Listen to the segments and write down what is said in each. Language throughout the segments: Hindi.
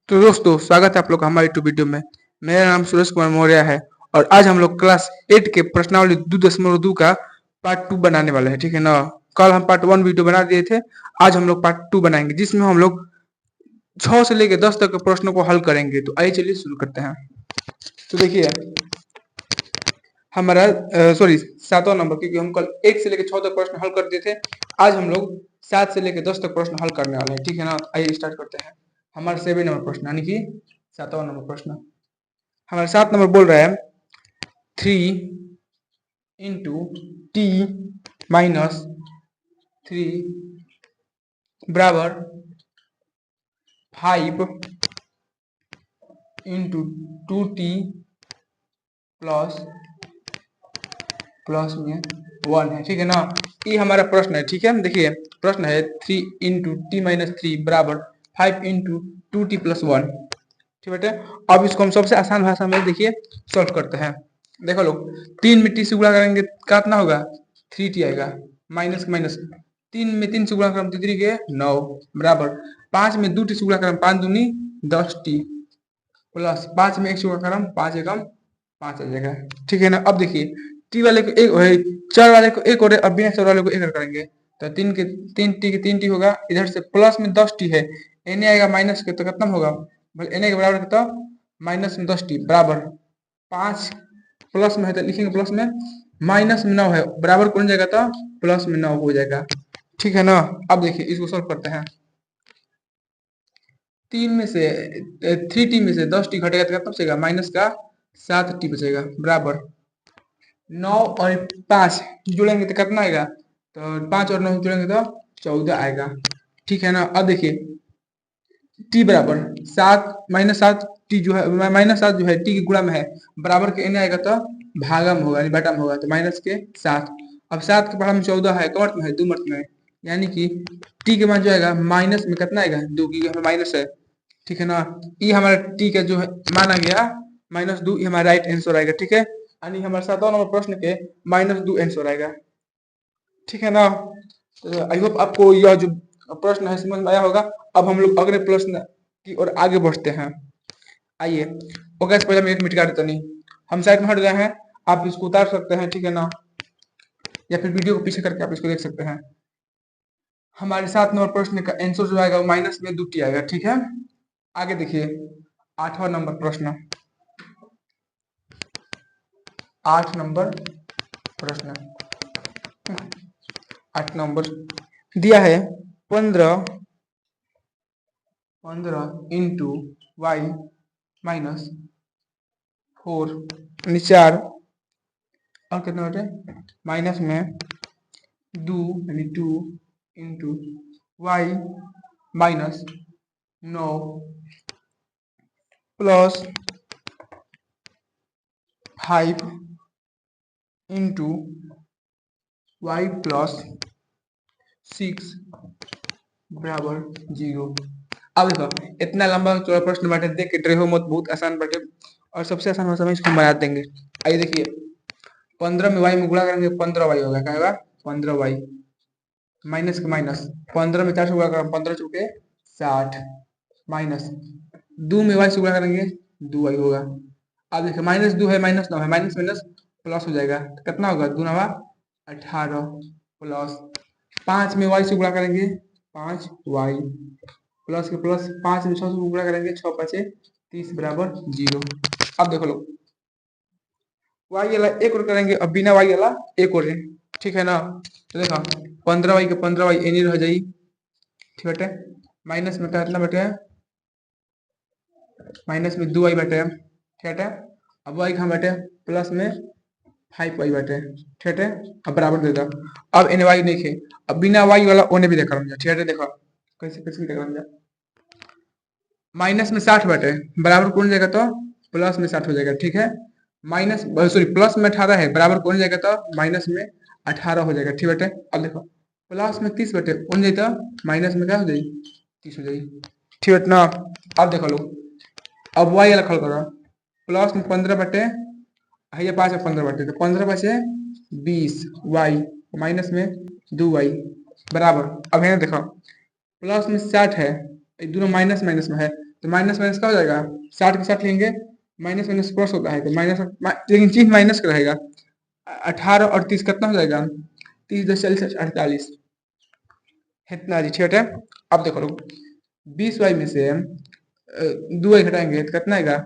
तो दोस्तों स्वागत है आप लोग का हमारे यूट्यूब वीडियो में। मेरा नाम सुरेश कुमार मौर्य है और आज हम लोग क्लास 8 के प्रश्नावली 2.2 का पार्ट 2 बनाने वाले हैं। ठीक है ना। कल हम पार्ट 1 वीडियो बना दिए थे। आज हम लोग पार्ट 2 बनाएंगे जिसमें हम लोग 6 से लेकर 10 तक के प्रश्नों को हल करेंगे। तो आइए चलिए शुरू करते हैं। तो देखिए हमारा सॉरी 7वां नंबर, क्योंकि हम कल 1 से लेकर 6 तक प्रश्न हल कर दिए थे। आज हम लोग 7 से लेकर 10 तक प्रश्न हल करने वाले हैं। ठीक है ना। आइए स्टार्ट करते हैं। हमारा 7 नंबर प्रश्न यानी कि 7वां नंबर प्रश्न हमारा 7 नंबर बोल रहा है 3 इंटू टी माइनस 3 बराबर 5 इंटू 2t प्लस प्लस में 1 है। ठीक है ना। ये हमारा प्रश्न है। ठीक है, देखिए प्रश्न है 3 इंटू टी माइनस 3 बराबर 5 इंटू 2t प्लस 1। ठीक बेटे, अब इसको हम सबसे आसान भाषा में देखिए सॉल्व करते हैं। देखो लोग, 3 में टी से गुणा करेंगे कितना होगा 3t आएगा, माइनस माइनस 3 में 3 से गुणा करें 3 के 9 बराबर 5 में 2t से गुणा करें 5 दूनी 10t प्लस 5 में 1 से गुणा करें 5 एकम 5 आ जाएगा। ठीक है ना। अब देखिए टी वाले को एक है, चर वाले को एक और अब बिना चर वाले को एक करेंगे तो 3 टी होगा। इधर से प्लस में 10t है, एन आएगा माइनस के तो कितना होगा एन के बराबर तो माइनस में 10t बराबर 5 प्लस में है तो लिखेंगे प्लस में माइनस में 9 है बराबर कौन जाएगा तो प्लस में 9 हो जाएगा। ठीक है ना। अब देखिए इसको सॉल्व करते हैं। 3 में से 3t में से 10t घटेगा तो कितना बचेगा माइनस का 7t बचेगा बराबर 9 और 5 जुड़ेंगे तो कितना आएगा तो 5 और 9 जुड़ेंगे तो 14 आएगा। ठीक है ना। अब देखिए टी बराबर 7 माइनस 7 टी जो है माइनस 7 जो है टी के गुणा में है बराबर के एन आएगा तो भागा में होगा यानी बटा में होगा तो माइनस के 7। अब 7 के पढ़ा में 14 है, कमर्थ में है 2 मर्थ में, यानी कि टी के मान जो आएगा माइनस में कितना आएगा 2 की माइनस है। ठीक है ना। ये हमारा टी का जो है माना गया -2, ये हमारा राइट आंसर आएगा। ठीक है, यानी हमारे 7वां नंबर प्रश्न के -2 आंसर आएगा। ठीक है ना। तो आई होप आपको यह जो प्रश्न है समझ में आया होगा। अब हम लोग अगले प्रश्न की ओर आगे बढ़ते हैं। आइए ओके, पहले मैं एक मिनट का देता नहीं, हम साइड में हट गए हैं, आप इसको उतार सकते हैं। ठीक है ना, या फिर वीडियो को पीछे करके आप इसको देख सकते हैं। हमारे 7 नंबर प्रश्न का आंसर जो आएगा वो माइनस में 2t आएगा। ठीक है, आगे देखिए 8वां नंबर प्रश्न। 8 नंबर प्रश्न 8 नंबर दिया है 15 इंटू वाई माइनस 4 यानी 4 और कितना बटे माइनस में 2 यानी 2 into Y minus 9 plus 5 into Y plus 6 बराबर 0। अब देखो इतना लंबा चौड़ा प्रश्न बाटे, देख के डरे हो मत, बहुत आसान बाटे और सबसे आसान भाषा में इसको बना देंगे। आइए देखिए 15 में वाई में गुणा करेंगे 15 वाई होगा, क्या होगा 15 वाई माइनस का माइनस 15 में 4 से गुणा करेंगे 15 चौके 60 माइनस 2 में वाई से गुणा करेंगे 2 वाई होगा। अब देखिए -2 है माइनस 9 है, माइनस माइनस प्लस हो जाएगा तो कितना होगा 2 9 18 प्लस 5 में वाई से गुणा करेंगे 5 वाई प्लस के प्लस 5 में 6 से गुणा करेंगे 6 5 30 बराबर 0। अब देखो लोग वाई वाला एक और करेंगे अब बिना वाई वाला एक और है। ठीक है ना। तो देखो 15 वाई के 15 वाई एनी रह जाई। ठीक बेटे, माइनस में कितना बेटे माइनस में 2 वाई बेटे। ठीक है, अब वाई कहाँ बैठे प्लस में 5 वाई बैठे। ठीक है, अब बराबर दे दो। अब इन वाई नहीं खे, अब बिना वाई वाला ओने भी देखा ठीक है, देखो कैसे कैसे देखा माइनस में 60 बैठे बराबर कौन जाएगा तो प्लस में 60 हो जाएगा। ठीक है, माइनस सॉरी प्लस में 18 है बराबर कौन जाएगा तो माइनस में 18 हो जाएगा। ठीक बेटे, अब देखो प्लस में 30 बेटे कौन जाए तो माइनस में क्या हो जाएगी 30 हो जाएगी। ठीक है ना। अब देखो लोग अब वाई वाला खल करो, प्लस में 15 बटे है 5 में 15 बटे तो 15 बचे 20 वाई माइनस में 2 वाई बराबर अब है ना देखो प्लस में 60 है, दोनों माइनस माइनस में है तो माइनस माइनस का हो जाएगा, 60 के साथ लेंगे, माइनस माइनस प्लस होता है तो माइनस, लेकिन चीज माइनस का रहेगा। 18 और 30 कितना हो जाएगा, 30 10 40 48, इतना जी ठीक है। अब देखो लोग 20y में से 2y घटाएंगे तो कितना आएगा,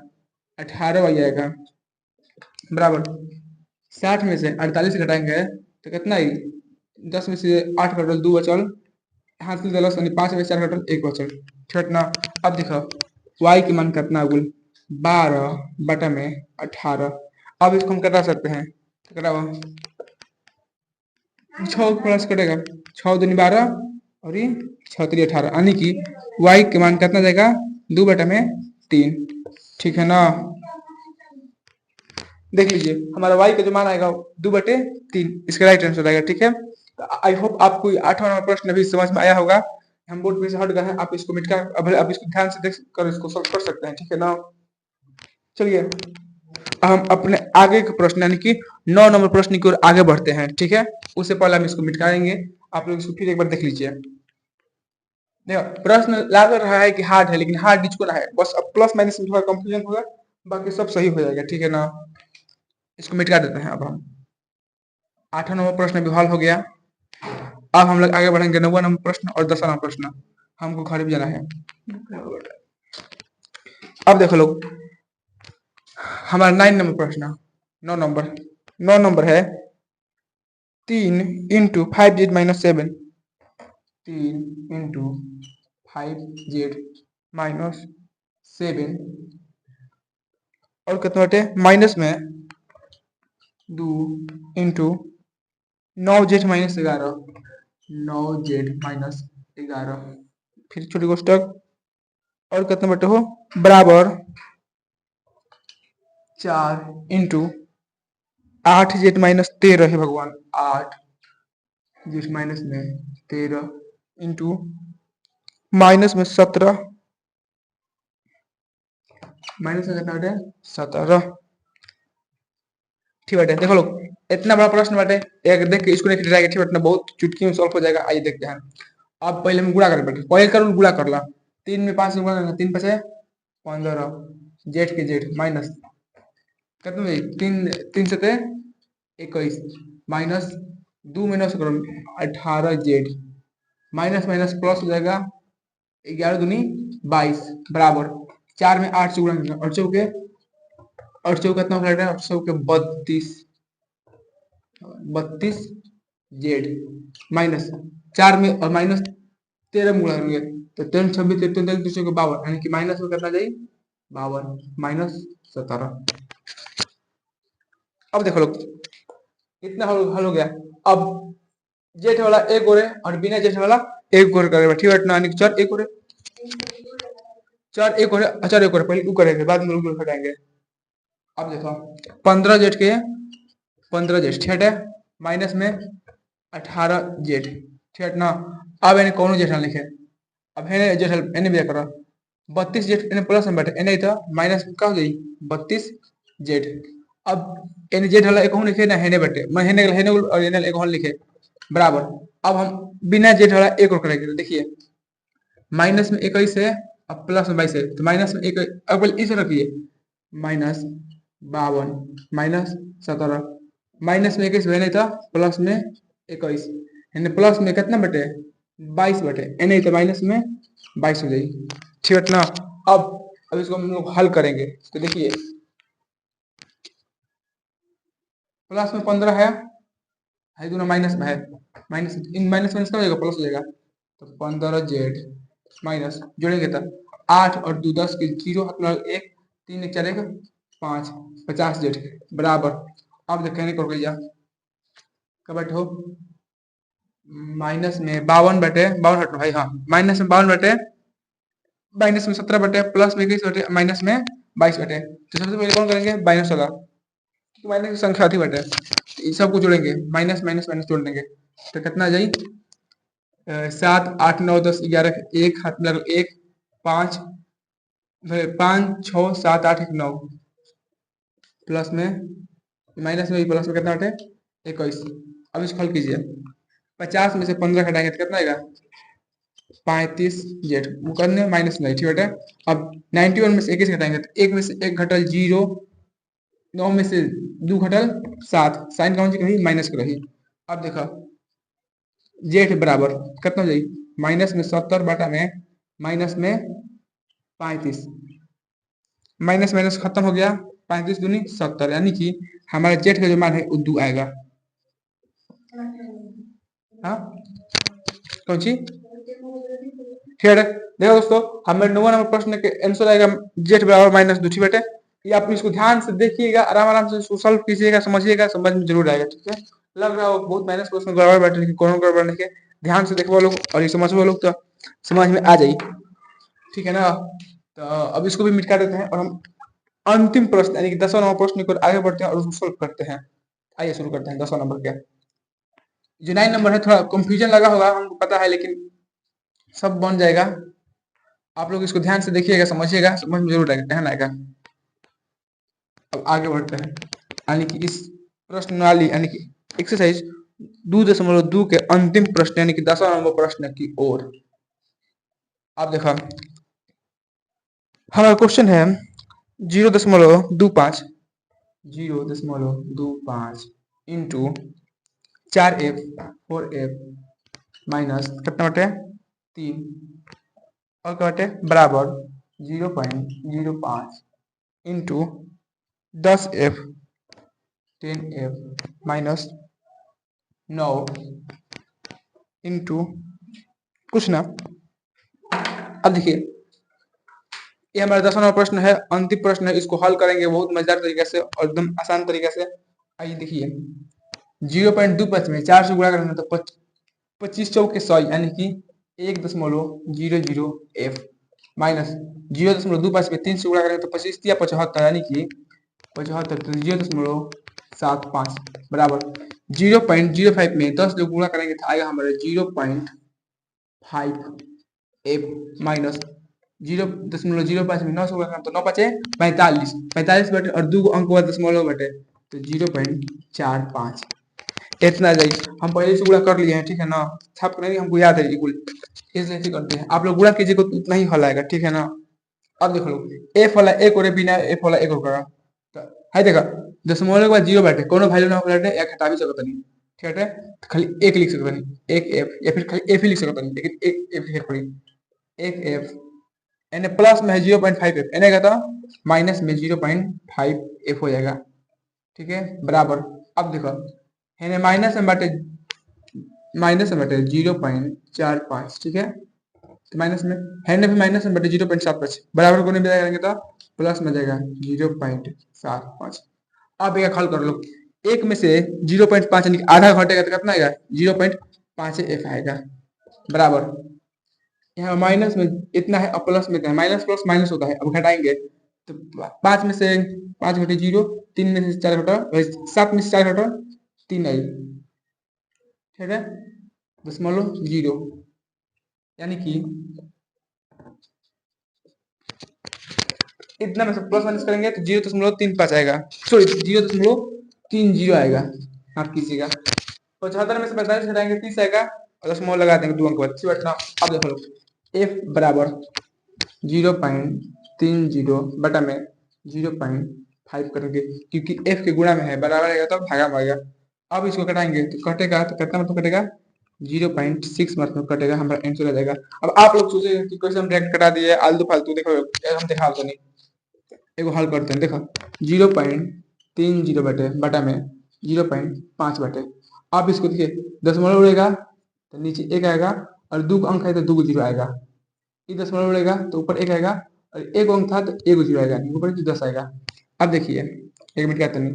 18y आएगा, बराबर 60 में से 48 घटाएंगे तो कितना आई, 10 में से 8 घटल 2 बचल, हाथ से दलस यानी 5 में 4 घटल 1 बचल, ठीक ना। अब देखो y की मान कितना गुल 12 बटा में 18। अब इसको हम कटा सकते हैं, तो कटा 6 प्लस कटेगा, 6 दूनी 12 और ये 6 3 18, यानी कि y के मान कितना जाएगा 2 बटा में 3, ठीक है ना। देख लीजिए हमारा y का जो मान आएगा 2/3, इसका राइट आंसर आएगा, ठीक है। तो आई होप आपको 8वां नंबर प्रश्न अभी समझ में आया होगा। हम बोर्ड पे से हट गए हैं, आप इसको मिट कर अब इसको ध्यान से देख कर इसको सॉल्व कर सकते हैं, ठीक है ना। चलिए हम अपने आगे के प्रश्न यानी कि 9 नंबर प्रश्न की ओर आगे बढ़ते हैं, ठीक है। उससे पहले हम इसको मिटाएंगे, आप लोग इसको फिर एक बार देख लीजिए। देखो प्रश्न लग रहा है कि हार्ड है, लेकिन हार्ड किसको ना है, बस अब प्लस माइनस में थोड़ा कंफ्यूजन होगा, बाकी सब सही हो जाएगा, ठीक है ना। इसको मिटा देते हैं। अब हम 8वां नंबर प्रश्न भी हल हो गया। अब हम लोग आगे बढ़ेंगे 9वां नंबर प्रश्न और 10वां नंबर प्रश्न, हमको घर भी जाना है। अब देखो लोग हमारा 9 नंबर प्रश्न, 9 नंबर है 3 इंटू 5z-7, 3 इंटू 5z-7 और कितना बटे माइनस में 2 इंटू 9z-11, 9z-11, फिर छोटी कोष्टक और कितना बटे हो बराबर 4 इंटू 8z-13 है भगवान, 8z-13 इंटू माइनस में 17, माइनस में कितना बटे 17, ठीक है। देखो लोग इतना बड़ा प्रश्न बाटे, एक देख के इसको नहीं जाएगा, ठीक है, बहुत चुटकी में सॉल्व हो जाएगा। आइए देखते हैं। अब पहले हम गुणा करें बेटे, पहले करूँ गुणा कर ला, 3 में 5 से गुणा करना, 3 5 15, जेड के जेड माइनस कितना है 3 3 से 21 माइनस 2 माइनस करो 18z, माइनस माइनस प्लस हो जाएगा 11 दूनी 22 बराबर 4 में 8 से गुणा करना, और चौके और चौके कितना हो जाएगा, 32 जेड माइनस 4 में और माइनस 13 में गुणा करेंगे तो 13 26 13 दूसरे को 52, यानी कि माइनस में करना चाहिए 52 माइनस 17। अब देखो लोग इतना हल हो गया। अब जेठ वाला एक गोरे और बिना जेठ वाला एक गोरे करेगा, ठीक है ना, यानी कि चार एक गोरे, चार एक गोरे, चार एक गोरे, पहले टू करेंगे बाद में गोरे हटाएंगे। अब देखो 15 जेठ के 15 जेठ, ठीक है, माइनस में 18 जेठ, ठीक है ना। अब इन्हें कौन जेठ लिखे, अब है जेठ इन्हें भी करो 32 जेठ इन्हें प्लस में बैठे इन्हें तो माइनस का हो जाई 32 जेठ। अब इन्हें जेठ वाला एक लिखे ना हेने बैठे, मैं हेने और इन्हें एक लिखे बराबर। अब हम बिना जेठ वाला एक और करेंगे, तो देखिए माइनस में 21 है अब प्लस में 22 है, तो माइनस में एक अब इसे रखिए माइनस 52 माइनस 17, माइनस में 21 नहीं था प्लस में 21, यानी प्लस में कितना बटे 22 बटे नहीं तो माइनस में 22 हो जाएगी, ठीक है ना। अब इसको हम लोग हल करेंगे, तो देखिए प्लस में 15 है दोनों माइनस में है, माइनस इन माइनस माइनस का हो जाएगा प्लस हो जाएगा, तो 15 जेड माइनस जोड़ेंगे तो 8 और 2 10 के 0 1 3 1 4 1 5 50 जेड बराबर। अब देखेंगे कर जा कब बैठो माइनस में 52 बटे 52 हटो भाई, हाँ माइनस में 52 बटे माइनस में 17 बटे प्लस में 21 बटे माइनस में 22 बटे, तो सबसे पहले कौन करेंगे माइनस वाला, माइनस की संख्या थी बटे, तो इस सबको जोड़ेंगे माइनस माइनस माइनस जोड़ देंगे तो कितना आ जाए 7 8 9 10 11 एक हाथ में लगा 1 5 5 6 7 8 1 9 प्लस में माइनस में प्लस में कितना बटे 21। अब इसको हल कीजिए 50 में से 15 घटाएंगे तो कितना आएगा 35z वो करने माइनस नहीं, ठीक है। अब 91 में से 21 घटाएंगे तो एक में से एक घटल 0, 9 में से 2 घटल 7, साइन कौन सी रही, माइनस की रही। अब देखो जेठ बराबर कितना हो जाई, माइनस में 70 बटा में माइनस में 35, माइनस माइनस खत्म हो गया, 35 दूनी 70, यानी कि हमारे जेठ का जो मान है वो 2 आएगा। हाँ कौन सी, ठीक है। देखो दोस्तों हमारे 9 नंबर प्रश्न के आंसर आएगा जेठ बराबर माइनस 2, ठीक है। ये आप इसको ध्यान से देखिएगा, आराम आराम से सॉल्व कीजिएगा, समझिएगा, समझ में जरूर आएगा, ठीक है। लग रहा हो बहुत माइनस क्वेश्चन गड़बड़ बैठे, लेकिन कौन गड़बड़ नहीं है, ध्यान से देखो लोग और ये समझो लोग तो समझ में आ जाए, ठीक है ना। तो अब इसको भी मिटा देते हैं और हम अंतिम प्रश्न यानी कि 10वां नंबर प्रश्न को आगे बढ़ते हैं और उसको सोल्व करते हैं। आइए शुरू करते हैं 10वां नंबर का। जो 9 नंबर है थोड़ा कंफ्यूजन लगा होगा हमको पता है, लेकिन सब बन जाएगा। आप लोग इसको ध्यान से देखिएगा, समझिएगा, समझ में जरूर आएगा, ध्यान आएगा। अब आगे बढ़ते हैं यानी कि इस प्रश्नवाली यानी कि एक्सरसाइज 2.2 के अंतिम प्रश्न यानी कि 10वां नंबर प्रश्न की ओर। आप देखा हमारा क्वेश्चन है 0.25 इंटू 4f 4f माइनस कितना बटे 3 और क्या बटे बराबर 0.05 into 10f 10f minus 9 into कुछ ना। अब देखिए ये हमारा 10वां नंबर प्रश्न है, अंतिम प्रश्न है, इसको हल करेंगे बहुत मजेदार तरीके से और एकदम आसान तरीके से। आइए देखिए 0.25 में 4 से गुणा करेंगे तो 25 चौके 100 यानी कि 1.00f माइनस 0.25 में 3 से गुणा करेंगे तो 25 या 75 यानी कि 75 तो 0.75 बराबर 0.05 में 10 से गुणा करेंगे तो आएगा हमारे 0.5 f माइनस 0.05 में 9 से गुणा करेंगे तो 9 बचे 45 बटे और 2 अंक हुआ दशमलव बटे तो 0.45 इतना जाइए। हम पहले से गुणा कर लिए हैं, ठीक है ना, छाप नहीं हमको याद है इक्वल, इसलिए ऐसे करते हैं। आप लोग गुणा कीजिए तो उतना ही हल आएगा, ठीक है ना। अब देखो लोग एफ वाला एक और बिना एफ वाला एक होगा तो है देखा दशमलव के बाद 0 बैठे कोनो वैल्यू ना बैठे एक हटा भी सकता नहीं, ठीक है। तो खाली एक लिख सकता नहीं, एक एफ या फिर खाली एफ ही लिख सकता नहीं, लेकिन एक एफ लिख पड़ी, एक एफ एन प्लस में है 0.5 एफ एन का माइनस में 0.5 एफ हो जाएगा, ठीक है बराबर। अब देखो है माइनस में बटे 0.45, ठीक है। तो माइनस में है भी माइनस में बटे 0.75 बराबर को नहीं करेंगे तो प्लस में जाएगा 0.75। अब एक हल कर लो, एक में से 0.5 यानी आधा घटेगा तो कितना आएगा 0.5 एफ आएगा बराबर। यहाँ माइनस में इतना है और प्लस में है, माइनस प्लस माइनस होता है। अब घटाएंगे तो 5 में से 5 घटे 0, 3 में से 4 घटा 7 में से 4 घटा 3 आई, ठीक है 0.0 यानी कि इतना में से प्लस माइनस करेंगे तो 0.35 आएगा, सॉरी 0.30 आएगा, आप कीजिएगा। 75 में से 45 घटाएंगे 30 आएगा और दशमलव लगा देंगे 2 अंक बाद, ठीक है। अब देखो लो f बराबर 0.30 बटा में 0.5 करेंगे क्योंकि f के गुणा में है, बराबर आएगा तो भागा में आएगा। अब इसको घटाएंगे तो कटेगा तो कितना मतलब कटेगा 0.6 मतलब कटेगा, हमारा आंसर आ जाएगा। अब आप लोग सोचेंगे कि कैसे हम डायरेक्ट कटा दिए आलतू फालतू, देखो हम दिखा दो नहीं, एगो हल करते हैं। देखो 0.30 बटे बटा में 0.5 बटे, आप इसको देखिए दशमलव उड़ेगा तो नीचे एक आएगा और 2 अंक है तो 2 जीरो आएगा, ये दशमलव उड़ेगा तो ऊपर एक आएगा और एक अंक था तो एक जीरो आएगा, ऊपर 10 आएगा। अब देखिए 1 मिनट कहते नहीं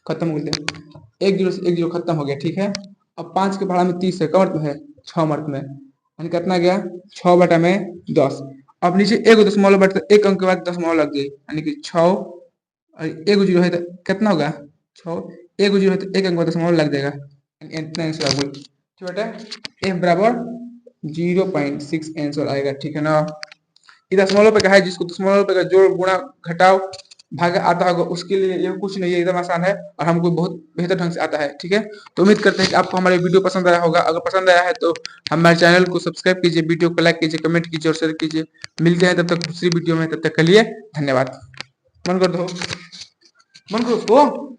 खत्म हो गया, 1 जीरो से 1 जीरो खत्म हो गया, ठीक है। अब 5 के भाड़ा में 30 है, कमर्थ में है 6 मर्थ में यानी कितना गया 6 बटा में 10। अब नीचे एक दशमलव बटे एक अंक के बाद दशमलव लग गई यानी कि 6 और 1 जीरो है तो कितना होगा 6, 1 जीरो है तो एक अंक बाद दशमलव लग जाएगा, इतना आंसर आ गया, ठीक बेटा। f बराबर 0.6 आंसर आएगा, ठीक है ना। ये दशमलव पे का है, जिसको दशमलव पे का जोड़ गुणा घटाओ भागा आता होगा उसके लिए ये कुछ नहीं है, एकदम आसान है और हमको बहुत बेहतर ढंग से आता है। ठीक है, तो उम्मीद करते हैं कि आपको हमारे वीडियो पसंद आया होगा। अगर पसंद आया है तो हमारे चैनल को सब्सक्राइब कीजिए, वीडियो को लाइक कीजिए, कमेंट कीजिए और शेयर कीजिए। मिलते हैं तब तक दूसरी वीडियो में, तब तक के लिए धन्यवाद। मन कर दो, मन करो उसको।